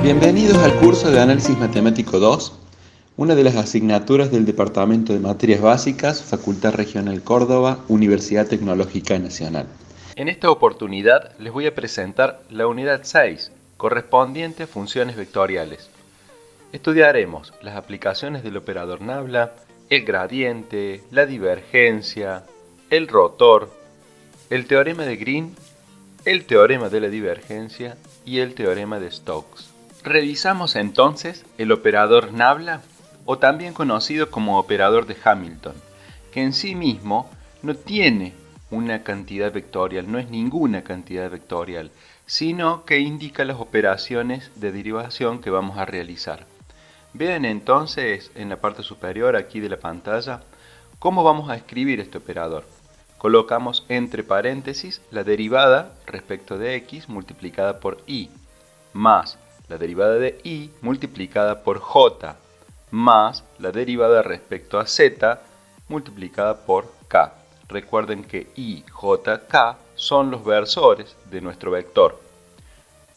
Bienvenidos al curso de Análisis Matemático 2, una de las asignaturas del Departamento de Materias Básicas, Facultad Regional Córdoba, Universidad Tecnológica Nacional. En esta oportunidad les voy a presentar la unidad 6, correspondiente a funciones vectoriales. Estudiaremos las aplicaciones del operador Nabla, el gradiente, la divergencia, el rotor, el teorema de Green, el teorema de la divergencia y el teorema de Stokes. Revisamos entonces el operador Nabla, o también conocido como operador de Hamilton, que en sí mismo no tiene una cantidad vectorial, no es ninguna cantidad vectorial, sino que indica las operaciones de derivación que vamos a realizar. Vean entonces en la parte superior aquí de la pantalla cómo vamos a escribir este operador. Colocamos entre paréntesis la derivada respecto de x multiplicada por y, más la derivada de y multiplicada por j, más la derivada respecto a z multiplicada por k. Recuerden que y, j, k son los versores de nuestro vector.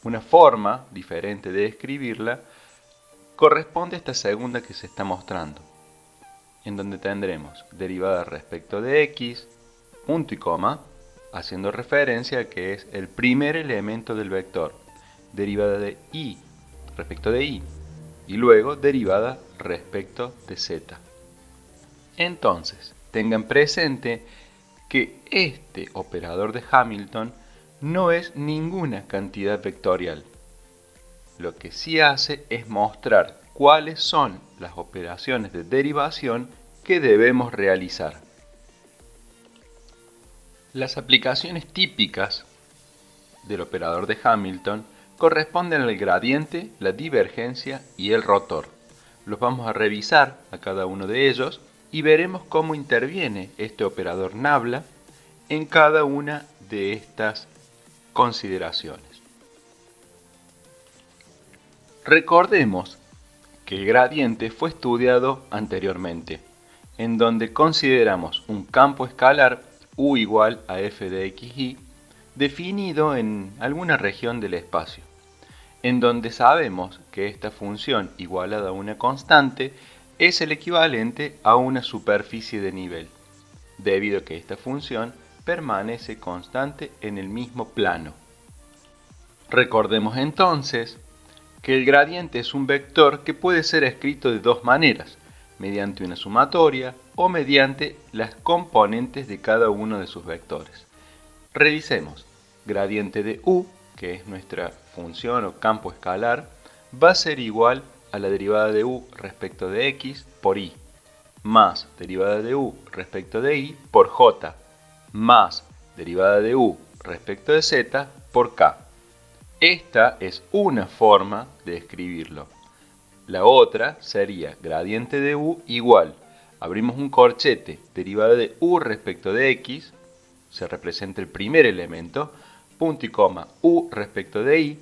Una forma diferente de escribirla corresponde a esta segunda que se está mostrando, en donde tendremos derivada respecto de x, punto y coma, haciendo referencia a que es el primer elemento del vector, derivada de y respecto de y, y luego derivada respecto de z. Entonces, tengan presente que este operador de Hamilton no es ninguna cantidad vectorial. Lo que sí hace es mostrar cuáles son las operaciones de derivación que debemos realizar. Las aplicaciones típicas del operador de Hamilton corresponden al gradiente, la divergencia y el rotor. Los vamos a revisar a cada uno de ellos y veremos cómo interviene este operador Nabla en cada una de estas consideraciones. Recordemos que el gradiente fue estudiado anteriormente, en donde consideramos un campo escalar u igual a f de xy definido en alguna región del espacio, en donde sabemos que esta función igualada a una constante es el equivalente a una superficie de nivel, debido a que esta función permanece constante en el mismo plano. Recordemos entonces que el gradiente es un vector que puede ser escrito de dos maneras, mediante una sumatoria o mediante las componentes de cada uno de sus vectores. Revisemos. Gradiente de u, que es nuestra función o campo escalar, va a ser igual a la derivada de u respecto de x por y, más derivada de u respecto de y por j, más derivada de u respecto de z por k. Esta es una forma de escribirlo. La otra sería gradiente de u igual, abrimos un corchete, derivada de u respecto de x, se representa el primer elemento, punto y coma, u respecto de y,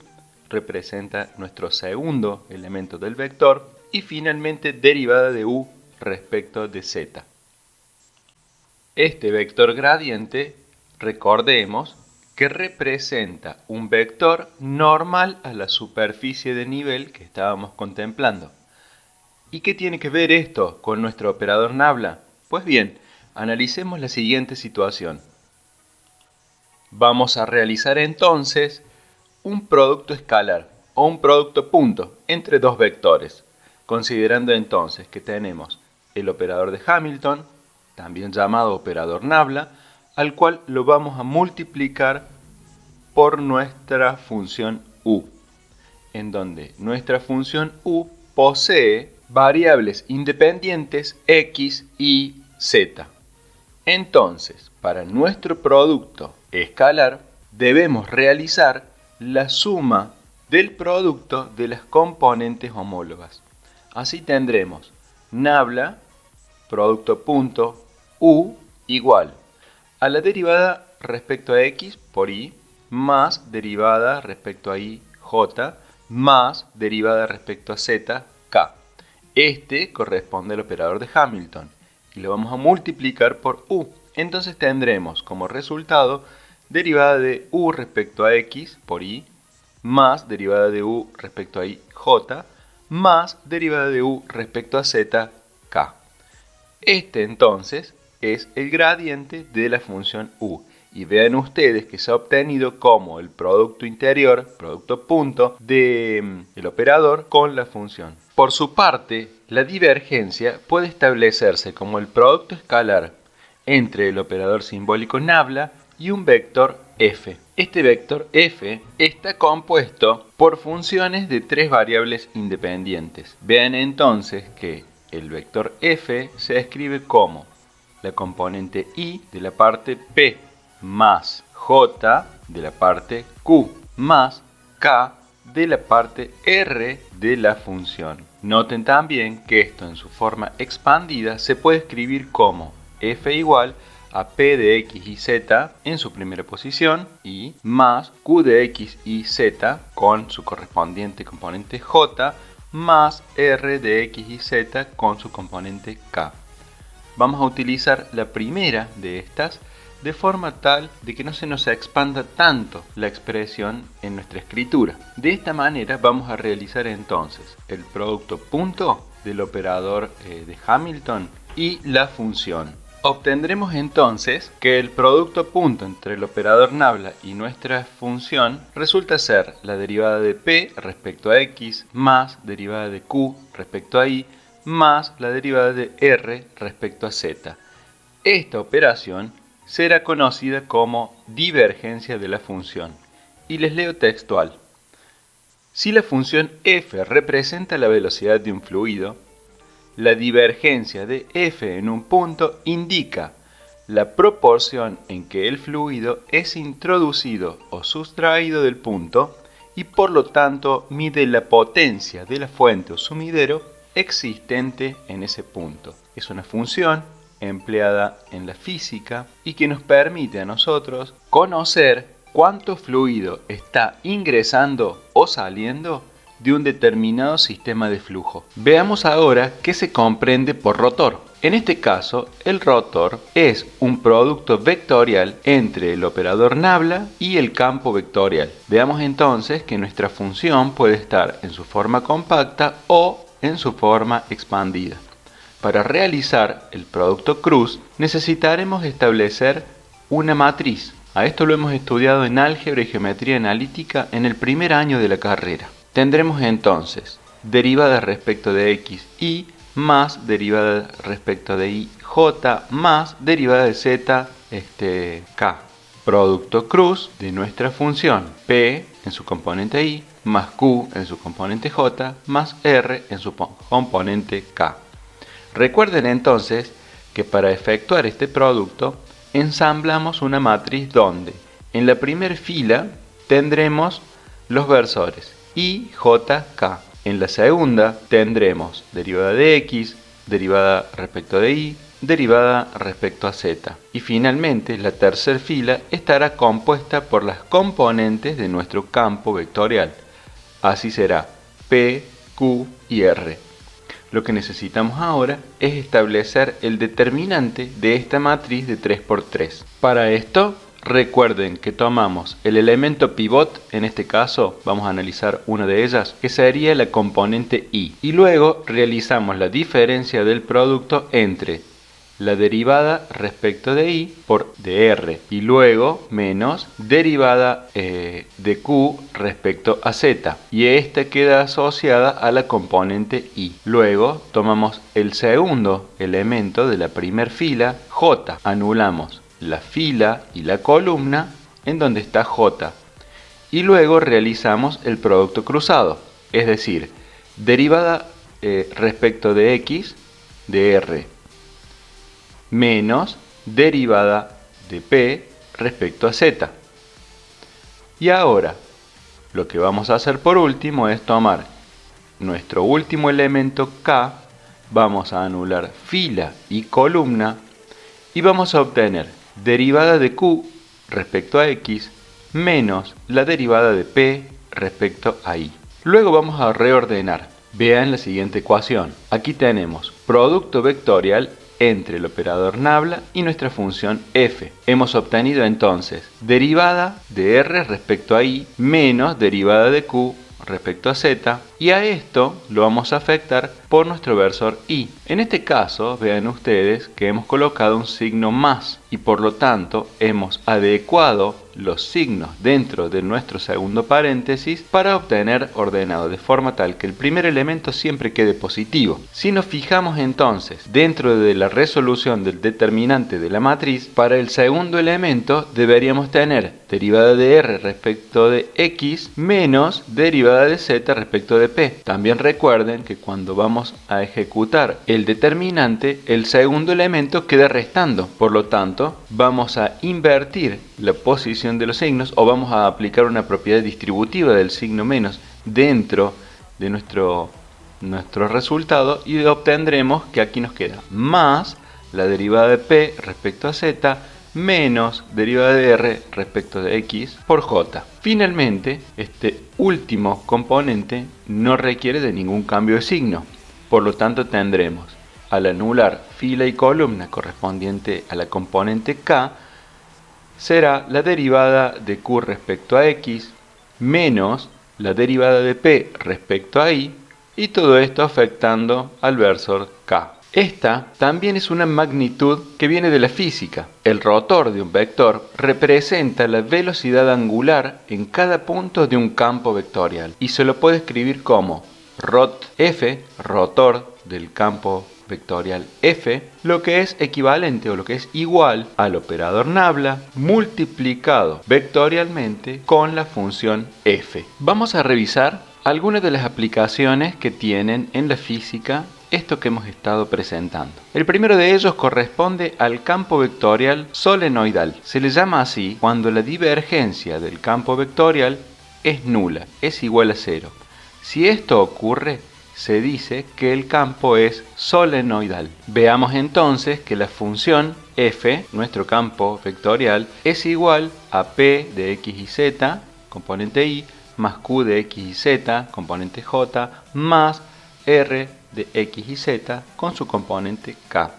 representa nuestro segundo elemento del vector, y finalmente derivada de u respecto de z. Este vector gradiente, recordemos, que representa un vector normal a la superficie de nivel que estábamos contemplando. ¿Y qué tiene que ver esto con nuestro operador Nabla? Pues bien, analicemos la siguiente situación. Vamos a realizar entonces un producto escalar o un producto punto entre dos vectores, considerando entonces que tenemos el operador de Hamilton, también llamado operador Nabla, al cual lo vamos a multiplicar por nuestra función u, en donde nuestra función u posee variables independientes x y z. Entonces, para nuestro producto escalar, debemos realizar la suma del producto de las componentes homólogas. Así tendremos Nabla, producto punto, u igual a la derivada respecto a x por y, más derivada respecto a y, j, más derivada respecto a z, k. Este corresponde al operador de Hamilton y lo vamos a multiplicar por u. Entonces tendremos como resultado derivada de u respecto a x por y, más derivada de u respecto a y, j, más derivada de u respecto a z, k. Este entonces es el gradiente de la función u. Y vean ustedes que se ha obtenido como el producto interior, producto punto, del operador con la función. Por su parte, la divergencia puede establecerse como el producto escalar entre el operador simbólico nabla y un vector f. Este vector f está compuesto por funciones de tres variables independientes. Vean entonces que el vector f se escribe como la componente y de la parte p más j de la parte q más k de la parte r de la función. Noten también que esto en su forma expandida se puede escribir como f igual a p de x y z en su primera posición y más q de x y z con su correspondiente componente j más r de x y z con su componente k. Vamos a utilizar la primera de estas de forma tal de que no se nos expanda tanto la expresión en nuestra escritura. De esta manera vamos a realizar entonces el producto punto del operador de Hamilton y la función. Obtendremos entonces que el producto punto entre el operador nabla y nuestra función resulta ser la derivada de p respecto a x más derivada de q respecto a y más la derivada de r respecto a z. Esta operación será conocida como divergencia de la función. Y les leo textual. Si la función f representa la velocidad de un fluido, la divergencia de f en un punto indica la proporción en que el fluido es introducido o sustraído del punto y por lo tanto mide la potencia de la fuente o sumidero existente en ese punto. Es una función empleada en la física y que nos permite a nosotros conocer cuánto fluido está ingresando o saliendo de un determinado sistema de flujo. Veamos ahora qué se comprende por rotor. En este caso, el rotor es un producto vectorial entre el operador nabla y el campo vectorial. Veamos entonces que nuestra función puede estar en su forma compacta o en su forma expandida. Para realizar el producto cruz necesitaremos establecer una matriz. A esto lo hemos estudiado en álgebra y geometría analítica en el primer año de la carrera. Tendremos entonces derivada respecto de x, y más derivada respecto de y, j más derivada de z, k. Producto cruz de nuestra función p en su componente y más q en su componente j más r en su componente k. Recuerden entonces que para efectuar este producto ensamblamos una matriz donde en la primera fila tendremos los versores I, J, K. En la segunda tendremos derivada de x, derivada respecto de y, derivada respecto a z. Y finalmente la tercera fila estará compuesta por las componentes de nuestro campo vectorial. Así será P, Q y R. Lo que necesitamos ahora es establecer el determinante de esta matriz de 3×3. Para esto, recuerden que tomamos el elemento pivot, en este caso vamos a analizar una de ellas, que sería la componente y. Y luego realizamos la diferencia del producto entre la derivada respecto de y por de r y luego menos derivada de q respecto a z, y esta queda asociada a la componente y. Luego tomamos el segundo elemento de la primera fila, j, anulamos la fila y la columna en donde está j y luego realizamos el producto cruzado, es decir, derivada respecto de x de r menos derivada de p respecto a z. Y ahora lo que vamos a hacer por último es tomar nuestro último elemento k, vamos a anular fila y columna y vamos a obtener derivada de q respecto a x menos la derivada de p respecto a y. Luego vamos a reordenar. Vean la siguiente ecuación. Aquí tenemos producto vectorial entre el operador nabla y nuestra función f. Hemos obtenido entonces derivada de r respecto a i menos derivada de q respecto a z, y a esto lo vamos a afectar por nuestro versor i. En este caso, vean ustedes que hemos colocado un signo más y por lo tanto hemos adecuado los signos dentro de nuestro segundo paréntesis para obtener ordenado de forma tal que el primer elemento siempre quede positivo. Si nos fijamos entonces dentro de la resolución del determinante de la matriz, para el segundo elemento deberíamos tener derivada de r respecto de x menos derivada de z respecto de p. También recuerden que cuando vamos a ejecutar el determinante, el segundo elemento queda restando. Por lo tanto, vamos a invertir la posición de los signos o vamos a aplicar una propiedad distributiva del signo menos dentro de nuestro resultado y obtendremos que aquí nos queda más la derivada de p respecto a z menos derivada de r respecto de x por j. Finalmente, este último componente no requiere de ningún cambio de signo. Por lo tanto, tendremos al anular fila y columna correspondiente a la componente k, será la derivada de q respecto a x menos la derivada de p respecto a i, y todo esto afectando al versor k. Esta también es una magnitud que viene de la física. El rotor de un vector representa la velocidad angular en cada punto de un campo vectorial y se lo puede escribir como rot f, rotor del campo vectorial f, lo que es equivalente o lo que es igual al operador nabla multiplicado vectorialmente con la función f. Vamos a revisar algunas de las aplicaciones que tienen en la física esto que hemos estado presentando. El primero de ellos corresponde al campo vectorial solenoidal. Se le llama así cuando la divergencia del campo vectorial es nula, es igual a cero. Si esto ocurre, se dice que el campo es solenoidal. Veamos entonces que la función f, nuestro campo vectorial, es igual a p de x y z, componente i, más q de x y z, componente j, más r de x y z con su componente k.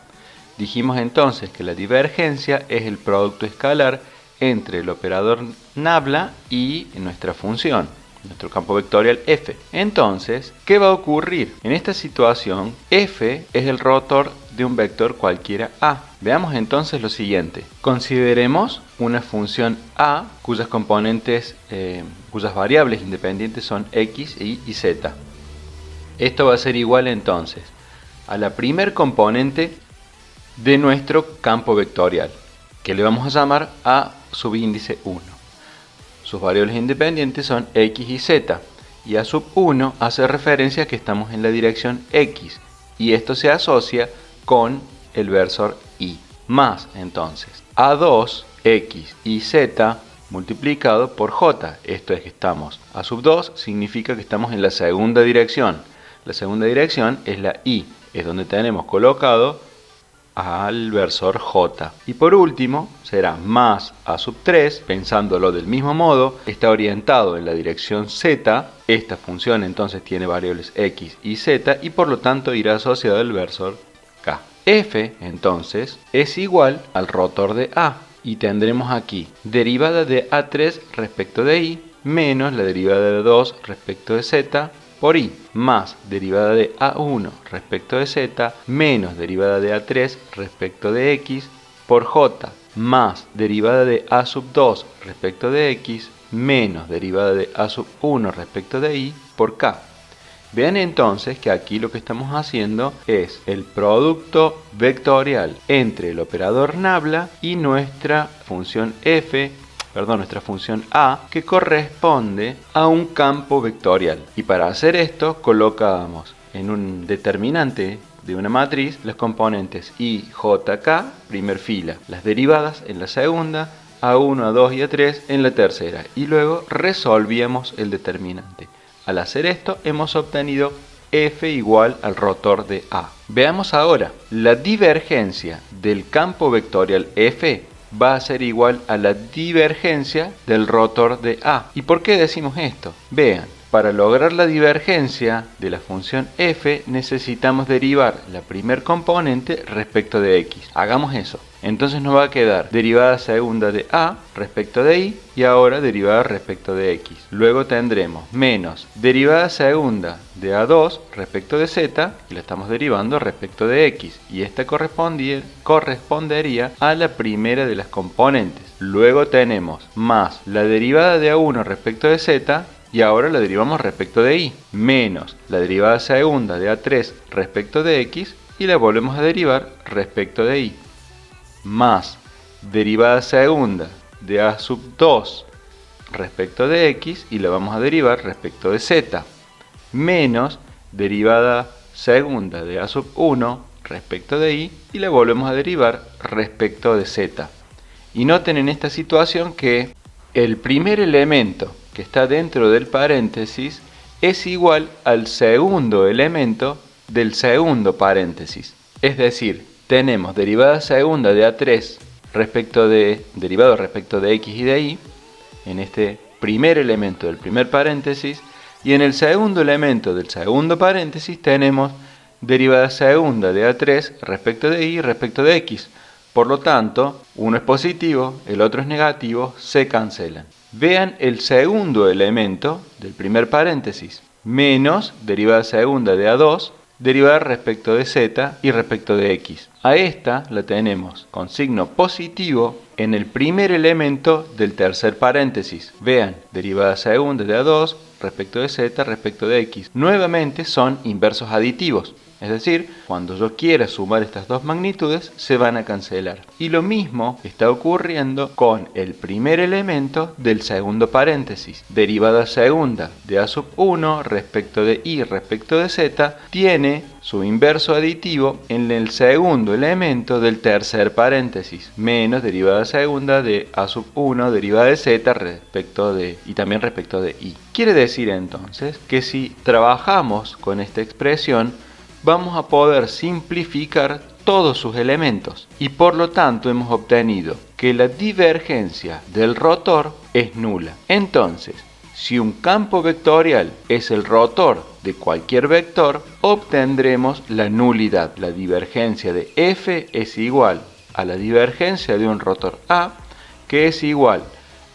Dijimos entonces que la divergencia es el producto escalar entre el operador nabla y nuestra función, nuestro campo vectorial f. Entonces, ¿qué va a ocurrir? En esta situación, f es el rotor de un vector cualquiera a. Veamos entonces lo siguiente. Consideremos una función a cuyas componentes, cuyas variables independientes son x, y z. Esto va a ser igual entonces a la primer componente de nuestro campo vectorial, que le vamos a llamar a subíndice 1. Sus variables independientes son x y z, y a sub 1 hace referencia a que estamos en la dirección x, y esto se asocia con el versor y. Más entonces a2 x y z multiplicado por j, esto es que estamos a sub 2, significa que estamos en la segunda dirección. La segunda dirección es la y, es donde tenemos colocado al versor j. Y por último será más a sub 3, pensándolo del mismo modo, está orientado en la dirección z, esta función entonces tiene variables x y z y por lo tanto irá asociado al versor k. F entonces es igual al rotor de a y tendremos aquí derivada de a3 respecto de i menos la derivada de 2 respecto de z por i, más derivada de a1 respecto de z, menos derivada de a3 respecto de x, por j, más derivada de a sub 2 respecto de x, menos derivada de a sub 1 respecto de i, por k. Vean entonces que aquí lo que estamos haciendo es el producto vectorial entre el operador nabla y nuestra función f, nuestra función a, que corresponde a un campo vectorial. Y para hacer esto colocamos en un determinante de una matriz los componentes i, j, k, primer fila, las derivadas en la segunda, a1, a2 y a3 en la tercera, y luego resolvíamos el determinante. Al hacer esto hemos obtenido f igual al rotor de a. Veamos ahora, la divergencia del campo vectorial f va a ser igual a la divergencia del rotor de a. ¿Y por qué decimos esto? Vean, Para lograr la divergencia de la función f necesitamos derivar la primer componente respecto de x. Hagamos eso. Entonces nos va a quedar derivada segunda de a respecto de y ahora derivada respecto de x. Luego tendremos menos derivada segunda de a2 respecto de z y la estamos derivando respecto de x. Y esta correspondería a la primera de las componentes. Luego tenemos más la derivada de a1 respecto de z y ahora la derivamos respecto de y, menos la derivada segunda de a3 respecto de x y la volvemos a derivar respecto de y, más derivada segunda de a sub 2 respecto de x y la vamos a derivar respecto de z, menos derivada segunda de a sub 1 respecto de y la volvemos a derivar respecto de z. Y noten en esta situación que el primer elemento que está dentro del paréntesis es igual al segundo elemento del segundo paréntesis. Es decir, tenemos derivada segunda de a3 derivado respecto de x y de y en este primer elemento del primer paréntesis, y en el segundo elemento del segundo paréntesis tenemos derivada segunda de a3 respecto de y respecto de x. Por lo tanto, uno es positivo, el otro es negativo, se cancelan. Vean el segundo elemento del primer paréntesis, menos derivada segunda de a2, derivada respecto de z y respecto de x. A esta la tenemos con signo positivo en el primer elemento del tercer paréntesis. Vean, derivada segunda de a2 respecto de z respecto de x. Nuevamente son inversos aditivos. Es decir, cuando yo quiera sumar estas dos magnitudes, se van a cancelar. Y lo mismo está ocurriendo con el primer elemento del segundo paréntesis. Derivada segunda de a sub 1 respecto de y respecto de z tiene su inverso aditivo en el segundo elemento del tercer paréntesis, menos derivada segunda de a sub 1 derivada de z respecto de y también respecto de y. Quiere decir entonces que si trabajamos con esta expresión, vamos a poder simplificar todos sus elementos y por lo tanto hemos obtenido que la divergencia del rotor es nula. Entonces, si un campo vectorial es el rotor de cualquier vector, obtendremos la nulidad. La divergencia de f es igual a la divergencia de un rotor A, que es igual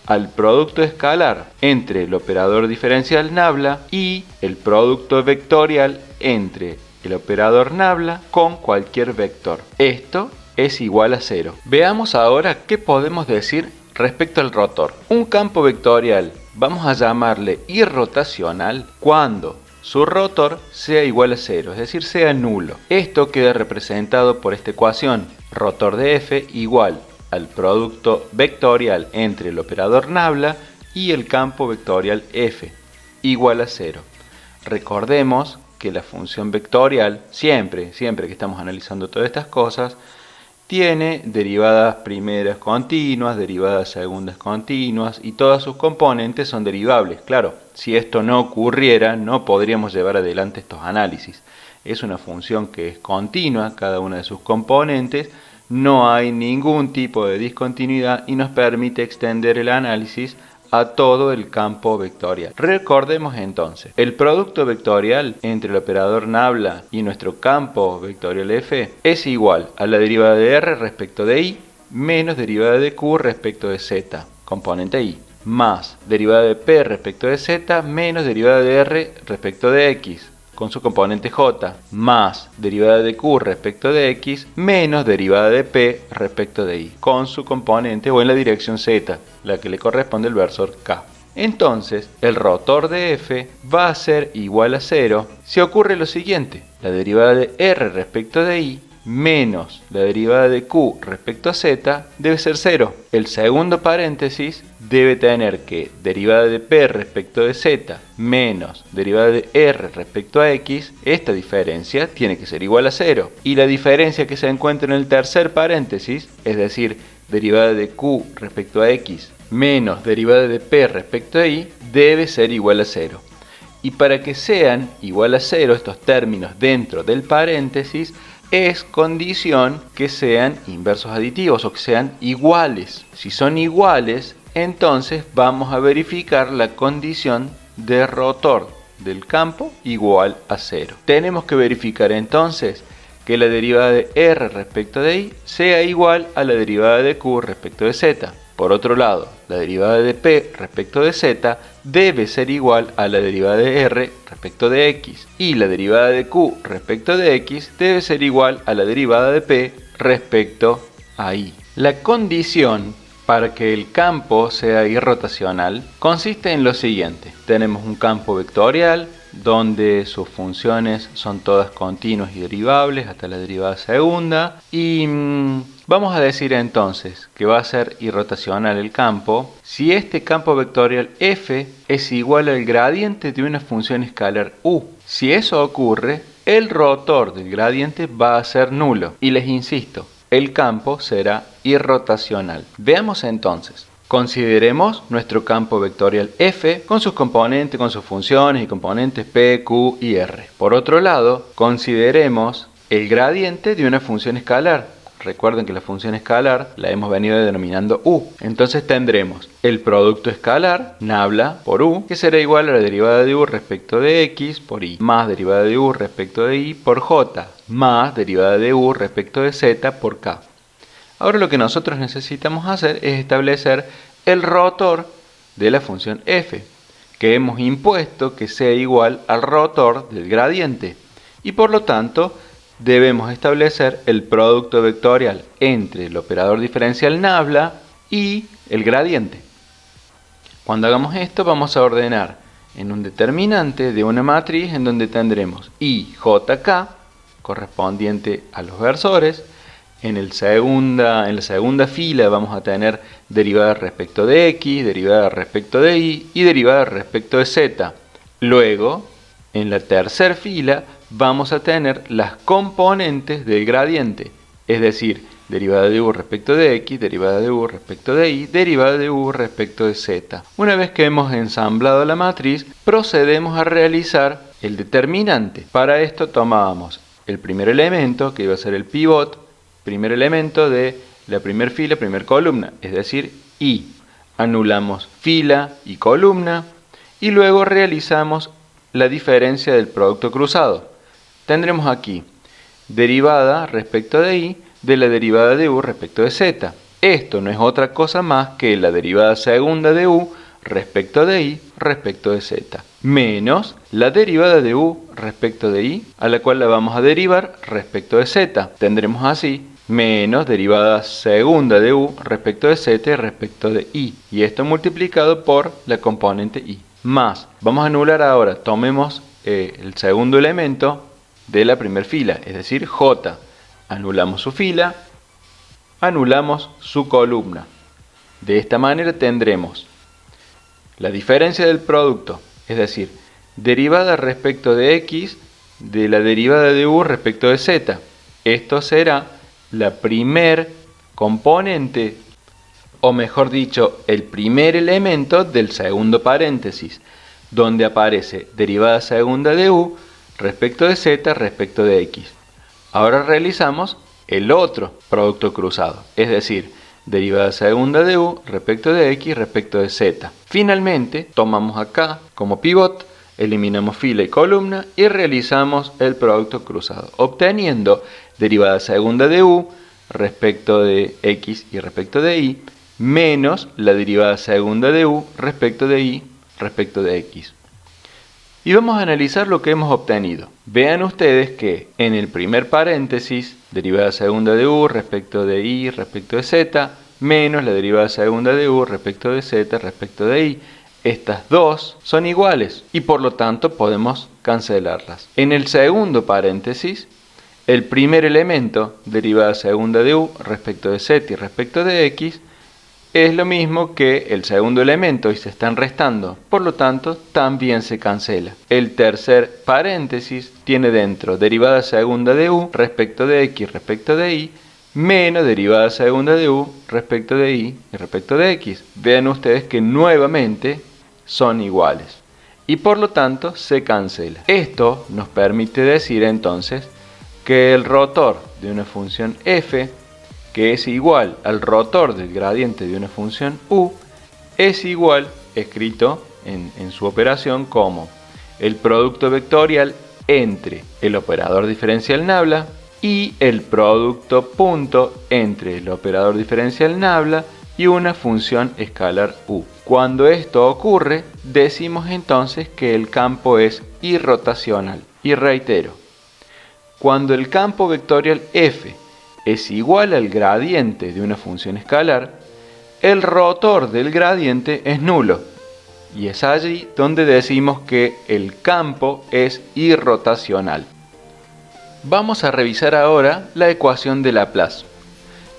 al producto escalar entre el operador diferencial nabla y el producto vectorial entre el operador nabla con cualquier vector. Esto es igual a 0. Veamos ahora qué podemos decir respecto al rotor. Un campo vectorial vamos a llamarle irrotacional cuando su rotor sea igual a 0, es decir, sea nulo. Esto queda representado por esta ecuación: rotor de f igual al producto vectorial entre el operador nabla y el campo vectorial f igual a 0. Recordemos que la función vectorial, siempre que estamos analizando todas estas cosas, tiene derivadas primeras continuas, derivadas segundas continuas y todas sus componentes son derivables. Claro, si esto no ocurriera, no podríamos llevar adelante estos análisis. Es una función que es continua, cada una de sus componentes, no hay ningún tipo de discontinuidad y nos permite extender el análisis a todo el campo vectorial. Recordemos entonces, el producto vectorial entre el operador nabla y nuestro campo vectorial f es igual a la derivada de r respecto de y menos derivada de q respecto de z, componente y, más derivada de p respecto de z menos derivada de r respecto de x, con su componente j, más derivada de q respecto de x menos derivada de p respecto de y, con su componente o en la dirección z, la que le corresponde al versor k. Entonces, el rotor de f va a ser igual a 0 si ocurre lo siguiente: la derivada de r respecto de y menos la derivada de q respecto a z debe ser 0. El segundo paréntesis debe tener que derivada de p respecto de z menos derivada de r respecto a x, esta diferencia tiene que ser igual a 0. Y la diferencia que se encuentra en el tercer paréntesis, es decir, derivada de q respecto a x menos derivada de p respecto a y, debe ser igual a 0. Y para que sean igual a 0 estos términos dentro del paréntesis, es condición que sean inversos aditivos o que sean iguales. Si son iguales, entonces vamos a verificar la condición de rotor del campo igual a 0. Tenemos que verificar entonces que la derivada de R respecto de I sea igual a la derivada de Q respecto de Z. Por otro lado, la derivada de P respecto de Z debe ser igual a la derivada de R respecto de X. Y la derivada de Q respecto de X debe ser igual a la derivada de P respecto a Y. La condición para que el campo sea irrotacional consiste en lo siguiente. Tenemos un campo vectorial donde sus funciones son todas continuas y derivables hasta la derivada segunda. Y vamos a decir entonces que va a ser irrotacional el campo si este campo vectorial f es igual al gradiente de una función escalar u. Si eso ocurre, el rotor del gradiente va a ser nulo. Y les insisto, el campo será irrotacional. Veamos entonces. Consideremos nuestro campo vectorial f con sus componentes, con sus funciones y componentes p, q y r. Por otro lado, consideremos el gradiente de una función escalar. Recuerden que la función escalar la hemos venido denominando u. Entonces tendremos el producto escalar, nabla por u, que será igual a la derivada de u respecto de x por y, más derivada de u respecto de y por j, más derivada de u respecto de z por k. Ahora lo que nosotros necesitamos hacer es establecer el rotor de la función f, que hemos impuesto que sea igual al rotor del gradiente. Y por lo tanto, debemos establecer el producto vectorial entre el operador diferencial nabla y el gradiente. Cuando hagamos esto, vamos a ordenar en un determinante de una matriz en donde tendremos i, j, k, correspondiente a los versores. En la segunda fila vamos a tener derivada respecto de x, derivada respecto de y y derivada respecto de z. Luego, en la tercera fila vamos a tener las componentes del gradiente, es decir, derivada de u respecto de x, derivada de u respecto de y, derivada de u respecto de z. Una vez que hemos ensamblado la matriz, procedemos a realizar el determinante. Para esto tomábamos el primer elemento, que iba a ser el pivot, primer elemento de la primera fila, primera columna, es decir, i. Anulamos fila y columna y luego realizamos la diferencia del producto cruzado. Tendremos aquí derivada respecto de i de la derivada de u respecto de z. Esto no es otra cosa más que la derivada segunda de u respecto de i respecto de z, menos la derivada de u respecto de i, a la cual la vamos a derivar respecto de z. Tendremos así menos derivada segunda de u respecto de z y respecto de i, y esto multiplicado por la componente i. Más, vamos a anular ahora, tomemos el segundo elemento de la primera fila, es decir, j. Anulamos su fila, anulamos su columna. De esta manera tendremos la diferencia del producto, es decir, derivada respecto de x de la derivada de u respecto de z. Esto será la primer componente, o mejor dicho, el primer elemento del segundo paréntesis, donde aparece derivada segunda de u respecto de z respecto de x. Ahora realizamos el otro producto cruzado, es decir, derivada segunda de u respecto de x respecto de z. Finalmente, tomamos acá como pivot, eliminamos fila y columna y realizamos el producto cruzado, obteniendo derivada segunda de u respecto de x y respecto de y, menos la derivada segunda de u respecto de y respecto de x. Y vamos a analizar lo que hemos obtenido. Vean ustedes que en el primer paréntesis, derivada segunda de u respecto de y respecto de z, menos la derivada segunda de u respecto de z respecto de y. Estas dos son iguales y por lo tanto podemos cancelarlas. En el segundo paréntesis, el primer elemento, derivada segunda de u respecto de z y respecto de x, es lo mismo que el segundo elemento y se están restando, por lo tanto también se cancela. El tercer paréntesis tiene dentro derivada segunda de u respecto de x respecto de y, menos derivada segunda de u respecto de y y respecto de x. Vean ustedes que nuevamente son iguales y por lo tanto se cancela. Esto nos permite decir entonces que el rotor de una función f, que es igual al rotor del gradiente de una función u, es igual, escrito en su operación como el producto vectorial entre el operador diferencial nabla y el producto punto entre el operador diferencial nabla y una función escalar u. Cuando esto ocurre, decimos entonces que el campo es irrotacional. Y reitero, cuando el campo vectorial f es igual al gradiente de una función escalar, el rotor del gradiente es nulo. Y es allí donde decimos que el campo es irrotacional. Vamos a revisar ahora la ecuación de Laplace.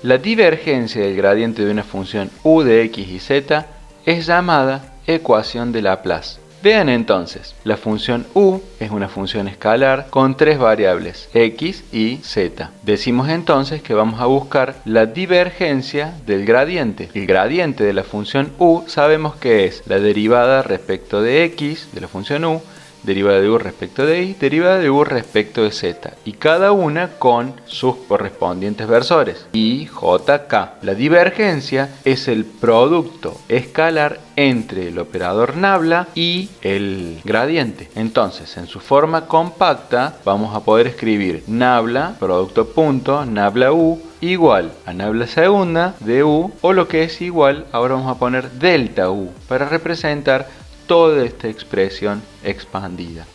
La divergencia del gradiente de una función u de x y z es llamada ecuación de Laplace. Vean entonces, la función u es una función escalar con tres variables, x y z. Decimos entonces que vamos a buscar la divergencia del gradiente. El gradiente de la función u sabemos que es la derivada respecto de x de la función u, derivada de u respecto de y, derivada de u respecto de z, y cada una con sus correspondientes versores, y jk. La divergencia es el producto escalar entre el operador nabla y el gradiente. Entonces, en su forma compacta, vamos a poder escribir nabla, producto punto, nabla u, igual a nabla segunda de u, o lo que es igual, ahora vamos a poner delta u, para representar toda esta expresión expandida.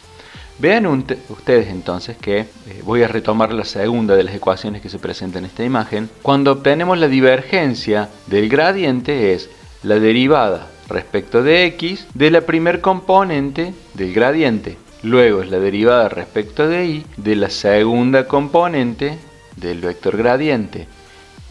Vean ustedes entonces que voy a retomar la segunda de las ecuaciones que se presentan en esta imagen. Cuando obtenemos la divergencia del gradiente es la derivada respecto de x de la primer componente del gradiente. Luego es la derivada respecto de y de la segunda componente del vector gradiente.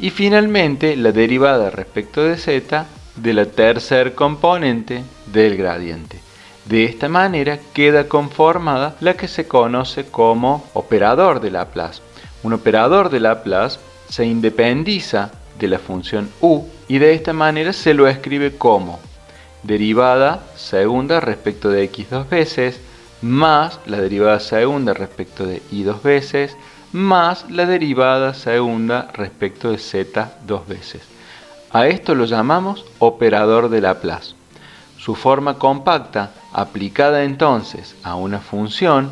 Y finalmente la derivada respecto de z de la tercer componente del gradiente. De esta manera queda conformada la que se conoce como operador de Laplace. Un operador de Laplace se independiza de la función u y de esta manera se lo escribe como derivada segunda respecto de x dos veces más la derivada segunda respecto de y dos veces más la derivada segunda respecto de z dos veces. A esto lo llamamos operador de Laplace. Su forma compacta, aplicada entonces a una función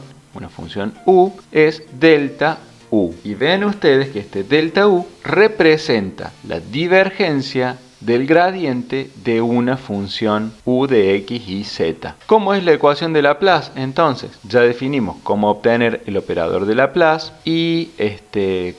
u, es delta u. Y vean ustedes que este delta u representa la divergencia del gradiente de una función u de x y z. ¿Cómo es la ecuación de Laplace? Entonces, ya definimos cómo obtener el operador de Laplace y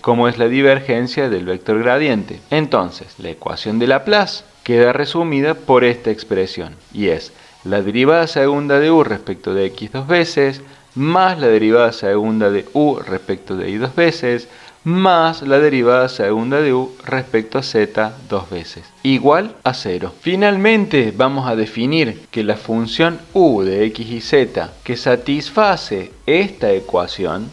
cómo es la divergencia del vector gradiente. Entonces, la ecuación de Laplace queda resumida por esta expresión y es la derivada segunda de u respecto de x dos veces más la derivada segunda de u respecto de y dos veces más la derivada segunda de u respecto a z dos veces, igual a 0. Finalmente vamos a definir que la función u de x y z que satisface esta ecuación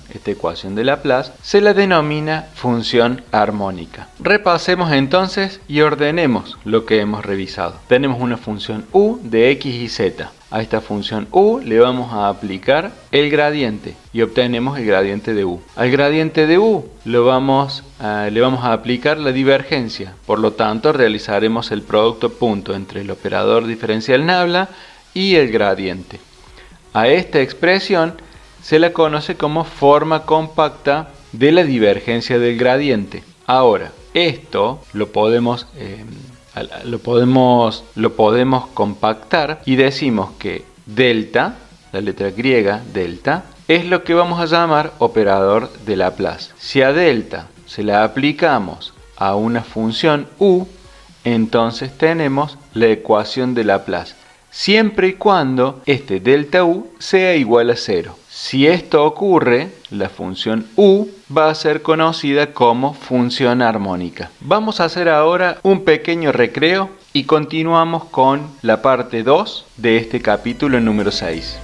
de Laplace, se la denomina función armónica. Repasemos entonces y ordenemos lo que hemos revisado. Tenemos una función u de x y z. A esta función u le vamos a aplicar el gradiente y obtenemos el gradiente de u. Al gradiente de u le vamos a aplicar la divergencia. Por lo tanto, realizaremos el producto punto entre el operador diferencial nabla y el gradiente. A esta expresión se la conoce como forma compacta de la divergencia del gradiente. Ahora, esto lo podemos compactar y decimos que delta, la letra griega delta, es lo que vamos a llamar operador de Laplace. Si a delta se la aplicamos a una función u, entonces tenemos la ecuación de Laplace, siempre y cuando este delta u sea igual a 0. Si esto ocurre, la función u va a ser conocida como función armónica. Vamos a hacer ahora un pequeño recreo y continuamos con la parte 2 de este capítulo número 6.